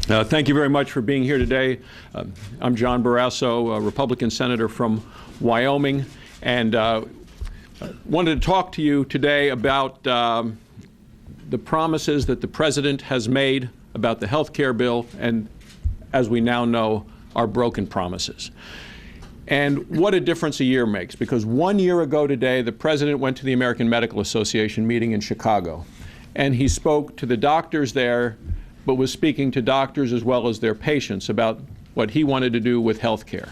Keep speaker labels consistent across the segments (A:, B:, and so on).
A: Thank you very much for being here today. I'm John Barrasso, a Republican senator from Wyoming, and wanted to talk to you today about the promises that the President has made about the health care bill and, as we now know, are broken promises. And what a difference a year makes, because 1 year ago today, the President went to the American Medical Association meeting in Chicago, and he spoke to the doctors there, but was speaking to doctors as well as their patients about what he wanted to do with health care.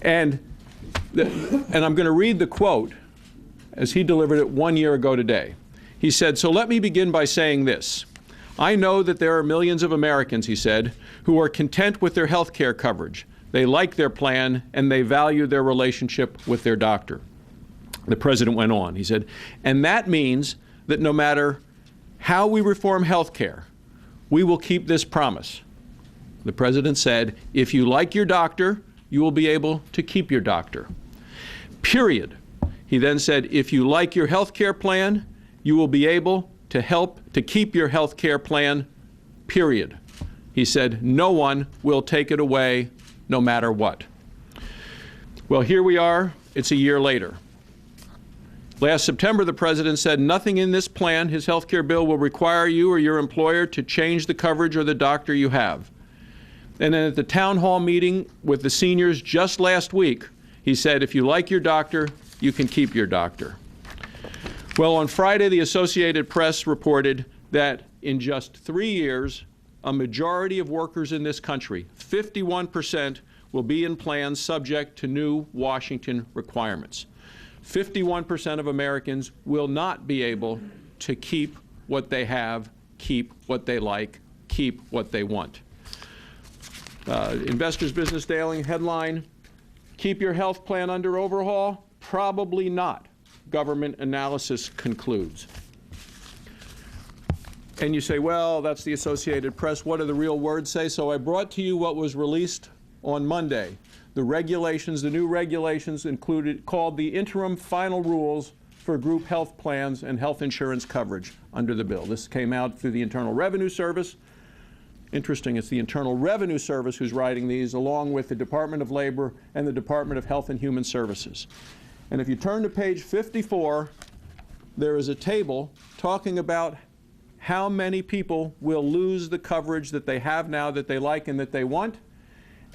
A: And I'm going to read the quote as he delivered it 1 year ago today. He said, "So let me begin by saying this. I know that there are millions of Americans," he said, "who are content with their health care coverage. They like their plan and they value their relationship with their doctor." The President went on. He said, "And that means that no matter how we reform health care, we will keep this promise." The President said, "If you like your doctor, you will be able to keep your doctor. Period." He then said, "If you like your health care plan, you will be able to help to keep your health care plan, period." He said, "No one will take it away, no matter what." Well, here we are. It's a year later. Last September, the President said nothing in this plan, his health care bill, will require you or your employer to change the coverage or the doctor you have. And then at the town hall meeting with the seniors just last week, he said, if you like your doctor, you can keep your doctor. Well, on Friday, the Associated Press reported that in just 3 years, a majority of workers in this country, 51%, will be in plans subject to new Washington requirements. 51% of Americans will not be able to keep what they have, keep what they like, keep what they want. Investors Business Daily headline, "Keep your health plan under overhaul? Probably not," government analysis concludes. And you say, well, that's the Associated Press. What do the real words say? So I brought to you what was released on Monday. The regulations, the new regulations included, called the Interim Final Rules for Group Health Plans and Health Insurance Coverage under the bill. This came out through the Internal Revenue Service. Interesting, it's the Internal Revenue Service who's writing these, along with the Department of Labor and the Department of Health and Human Services. And if you turn to page 54, there is a table talking about how many people will lose the coverage that they have now that they like and that they want.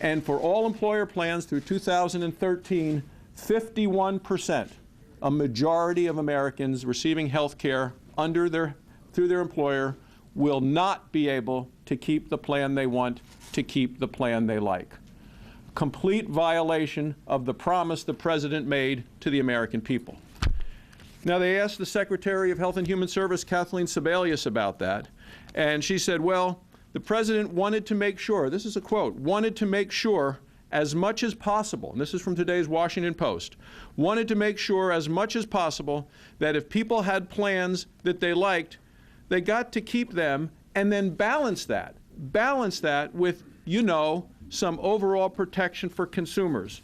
A: And for all employer plans through 2013, 51%, a majority of Americans receiving health care through their employer, will not be able to keep the plan they want, to keep the plan they like. Complete violation of the promise the President made to the American people. Now, they asked the Secretary of Health and Human Services, Kathleen Sebelius, about that, and she said, well, the President wanted to make sure, this is a quote, wanted to make sure as much as possible, and this is from today's Washington Post, wanted to make sure as much as possible that if people had plans that they liked, they got to keep them and then balance that with, some overall protection for consumers.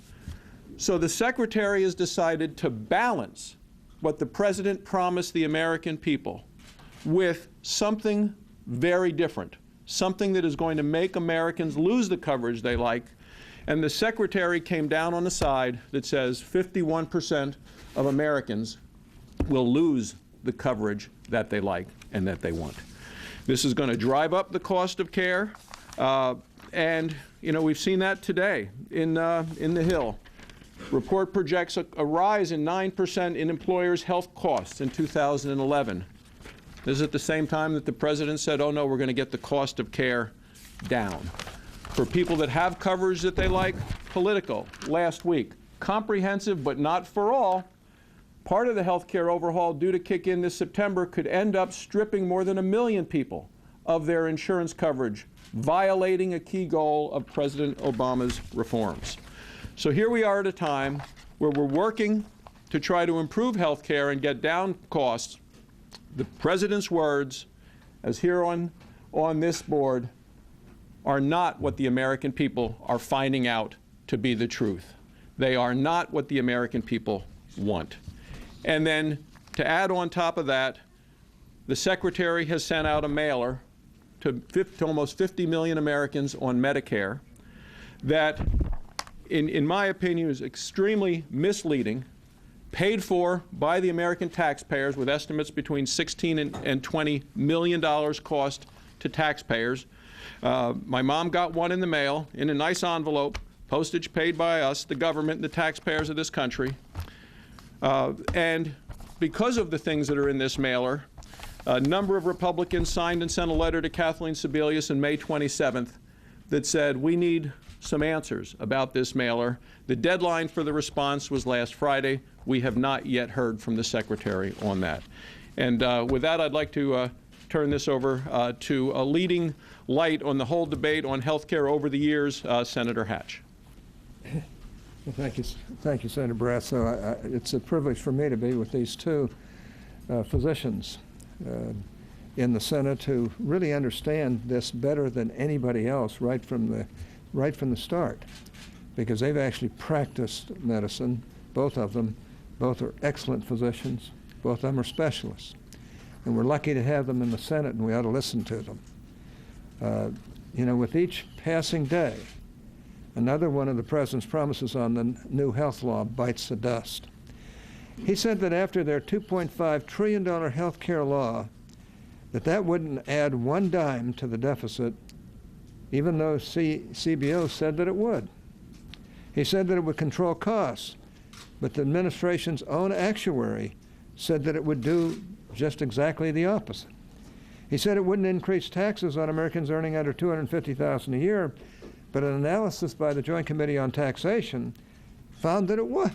A: So the Secretary has decided to balance what the President promised the American people with something very different, something that is going to make Americans lose the coverage they like. And the Secretary came down on the side that says 51% of Americans will lose the coverage that they like and that they want. This is going to drive up the cost of care, and we've seen that today in the Hill. Report projects a rise in 9% in employers' health costs in 2011. This is at the same time that the President said, oh no, we're going to get the cost of care down. For people that have coverage that they like, Politico last week, comprehensive but not for all. Part of the health care overhaul due to kick in this September could end up stripping more than 1 million people of their insurance coverage, violating a key goal of President Obama's reforms. So here we are at a time where we're working to try to improve health care and get down costs. The President's words, as here on this board, are not what the American people are finding out to be the truth. They are not what the American people want. And then to add on top of that, the Secretary has sent out a mailer to almost 50 million Americans on Medicare that, in my opinion, is extremely misleading, paid for by the American taxpayers with estimates between $16 and $20 million cost to taxpayers. My mom got one in the mail in a nice envelope, postage paid by us, the government, and the taxpayers of this country. And because of the things that are in this mailer, a number of Republicans signed and sent a letter to Kathleen Sebelius on May 27th that said, we need some answers about this mailer. The deadline for the response was last Friday. We have not yet heard from the Secretary on that. And with that, I'd like to turn this over to a leading light on the whole debate on health care over the years, Senator Hatch.
B: Well, thank you, Senator Barrasso. It's a privilege for me to be with these two physicians in the Senate who really understand this better than anybody else right from the start, because they've actually practiced medicine, both of them. Both are excellent physicians. Both of them are specialists. And we're lucky to have them in the Senate, and we ought to listen to them. You know, with each passing day, another one of the President's promises on the new health law bites the dust. He said that after their $2.5 trillion health care law, that wouldn't add one dime to the deficit, even though CBO said that it would. He said that it would control costs, but the administration's own actuary said that it would do just exactly the opposite. He said it wouldn't increase taxes on Americans earning under $250,000 a year, but an analysis by the Joint Committee on Taxation found that it would.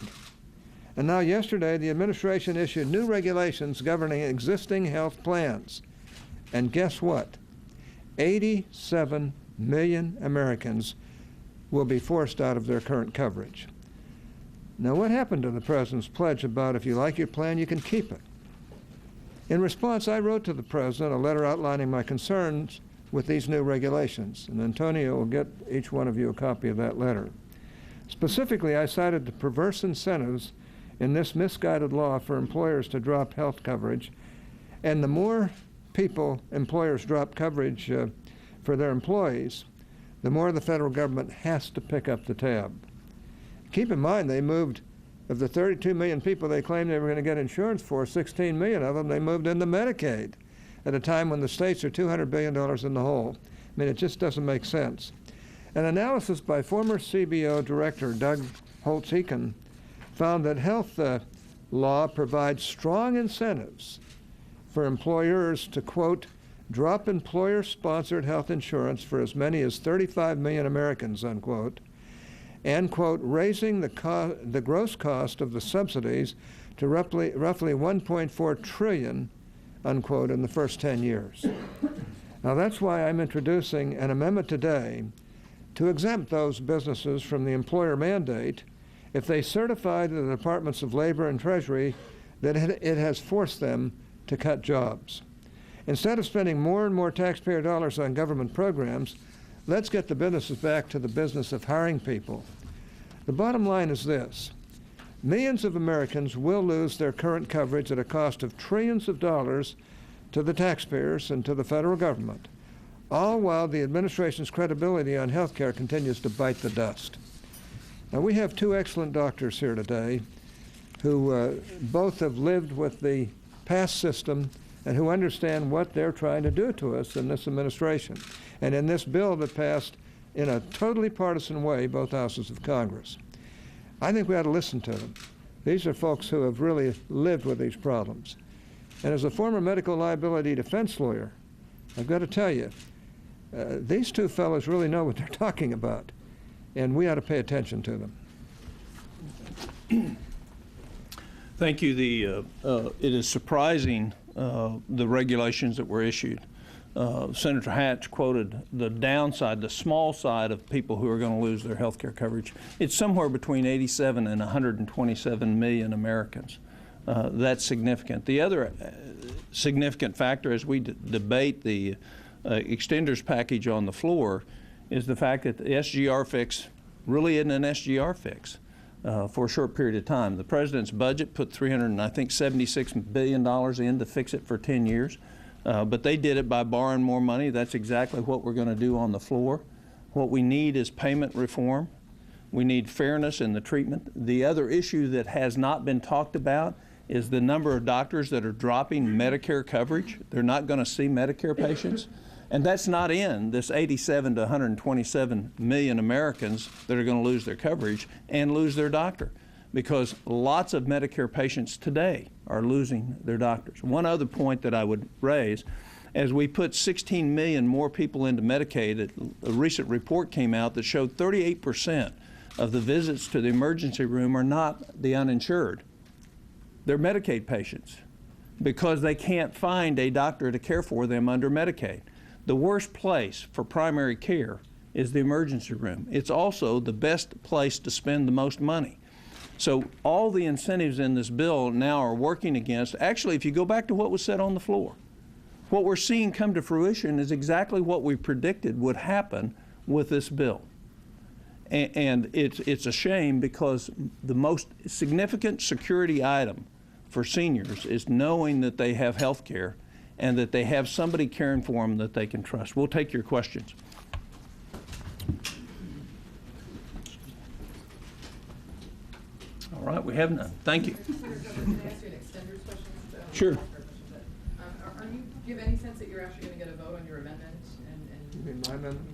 B: And now yesterday, the administration issued new regulations governing existing health plans. And guess what? 87 million Americans will be forced out of their current coverage. Now, what happened to the President's pledge about if you like your plan, you can keep it? In response, I wrote to the President a letter outlining my concerns with these new regulations, and Antonio will get each one of you a copy of that letter. Specifically, I cited the perverse incentives in this misguided law for employers to drop health coverage, and the more people employers drop coverage for their employees, the more the federal government has to pick up the tab. Keep in mind, they moved, of the 32 million people they claimed they were going to get insurance for, 16 million of them they moved into Medicaid at a time when the states are $200 billion in the hole. I mean, it just doesn't make sense. An analysis by former CBO Director Doug Holtz-Eakin found that health law provides strong incentives for employers to, quote, drop employer-sponsored health insurance for as many as 35 million Americans, unquote, and, quote, raising the gross cost of the subsidies to roughly 1.4 trillion, unquote, in the first 10 years. Now, that's why I'm introducing an amendment today to exempt those businesses from the employer mandate if they certify to the Departments of Labor and Treasury that it has forced them to cut jobs. Instead of spending more and more taxpayer dollars on government programs, let's get the businesses back to the business of hiring people. The bottom line is this. Millions of Americans will lose their current coverage at a cost of trillions of dollars to the taxpayers and to the federal government, all while the administration's credibility on health care continues to bite the dust. Now, we have two excellent doctors here today who both have lived with the past system and who understand what they're trying to do to us in this administration and in this bill that passed in a totally partisan way both houses of Congress. I think we ought to listen to them. These are folks who have really lived with these problems. And as a former medical liability defense lawyer, I've got to tell you, these two fellows really know what they're talking about, and we ought to pay attention to them.
C: Thank you. It is surprising the regulations that were issued. Senator Hatch quoted the downside, the small side of people who are going to lose their health care coverage. It's somewhere between 87 and 127 million Americans. That's significant. The other significant factor as we debate the extenders package on the floor is the fact that the SGR fix really isn't an SGR fix for a short period of time. The President's budget put $376 billion in to fix it for 10 years. But they did it by borrowing more money. That's exactly what we're going to do on the floor. What we need is payment reform. We need fairness in the treatment. The other issue that has not been talked about is the number of doctors that are dropping Medicare coverage. They're not going to see Medicare patients. And that's not in this 87 to 127 million Americans that are going to lose their coverage and lose their doctor, because lots of Medicare patients today are losing their doctors. One other point that I would raise, as we put 16 million more people into Medicaid, a recent report came out that showed 38% of the visits to the emergency room are not the uninsured. They're Medicaid patients because they can't find a doctor to care for them under Medicaid. The worst place for primary care is the emergency room. It's also the best place to spend the most money. So all the incentives in this bill now are working against, actually, if you go back to what was said on the floor, what we're seeing come to fruition is exactly what we predicted would happen with this bill. And it's a shame, because the most significant security item for seniors is knowing that they have health care and that they have somebody caring for them that they can trust. We'll take your questions. All right, we have none. Thank you.
D: Can I ask you an extender's question?
C: Sure.
D: Do you have any sense that you're actually going to get a vote on your amendment?
B: You mean my amendment?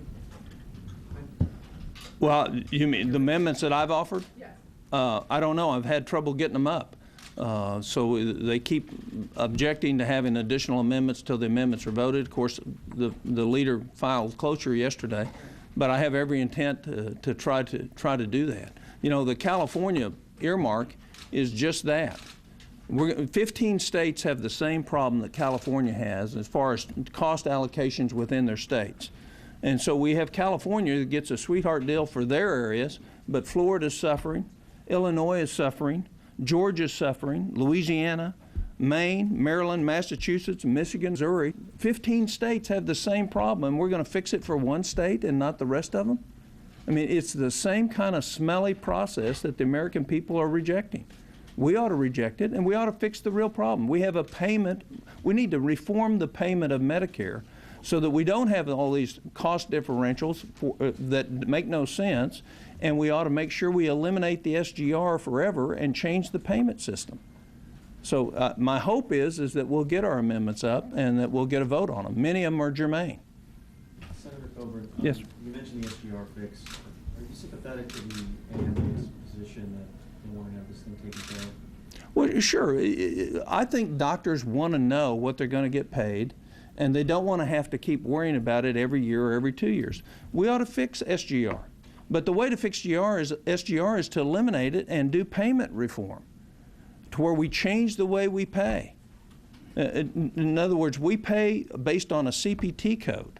C: Well, you mean the amendments that I've offered?
D: Yes.
C: I don't know. I've had trouble getting them up. So they keep objecting to having additional amendments till the amendments are voted. Of course, the leader filed cloture yesterday, but I have every intent to try to do that. You know, the California earmark is just that. 15 states have the same problem that California has as far as cost allocations within their states. And so we have California that gets a sweetheart deal for their areas, but Florida's suffering, Illinois is suffering, Georgia's suffering, Louisiana, Maine, Maryland, Massachusetts, Michigan, Missouri. 15 states have the same problem, and we're going to fix it for one state and not the rest of them? I mean, it's the same kind of smelly process that the American people are rejecting. We ought to reject it, and we ought to fix the real problem. We have a payment. We need to reform the payment of Medicare so that we don't have all these cost differentials that make no sense, and we ought to make sure we eliminate the SGR forever and change the payment system. So my hope is that we'll get our amendments up and that we'll get a vote on them. Many of them are germane.
E: Senator Coburn,
C: Yes.
E: You mentioned the SGR fix. Are you sympathetic to the AMA's position that they want to have this thing taken care of?
C: Well, sure. I think doctors want to know what they're going to get paid, and they don't want to have to keep worrying about it every year or every 2 years. We ought to fix SGR. But the way to fix SGR is to eliminate it and do payment reform to where we change the way we pay. In other words, we pay based on a CPT code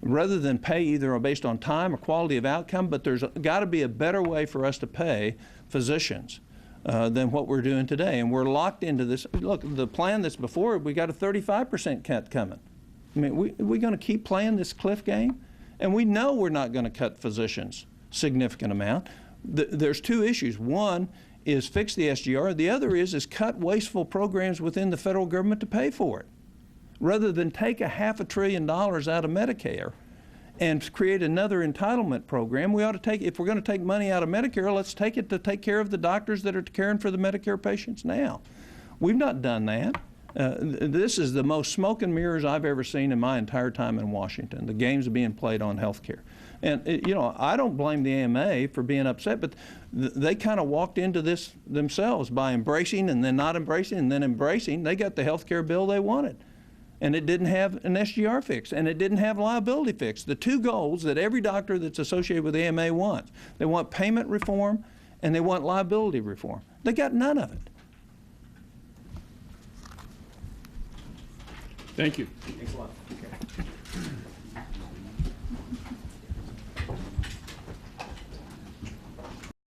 C: rather than pay either based on time or quality of outcome, but there's got to be a better way for us to pay physicians than what we're doing today. And we're locked into this. Look, the plan that's before it, we got a 35% cut coming. I mean, we're going to keep playing this cliff game? And we know we're not going to cut physicians significant amount. There's two issues. One is fix the SGR. The other is cut wasteful programs within the federal government to pay for it. Rather than take $500 billion out of Medicare and create another entitlement program, we ought to take, if we're going to take money out of Medicare, let's take it to take care of the doctors that are caring for the Medicare patients now. We've not done that. This is the most smoke and mirrors I've ever seen in my entire time in Washington, the games being played on health care. And, you know, I don't blame the AMA for being upset, but they kind of walked into this themselves by embracing and then not embracing and then embracing. They got the health care bill they wanted. And it didn't have an SGR fix, and it didn't have liability fix. The two goals that every doctor that's associated with the AMA wants. They want payment reform, and they want liability reform. They got none of it.
A: Thank you.
E: Thanks a lot.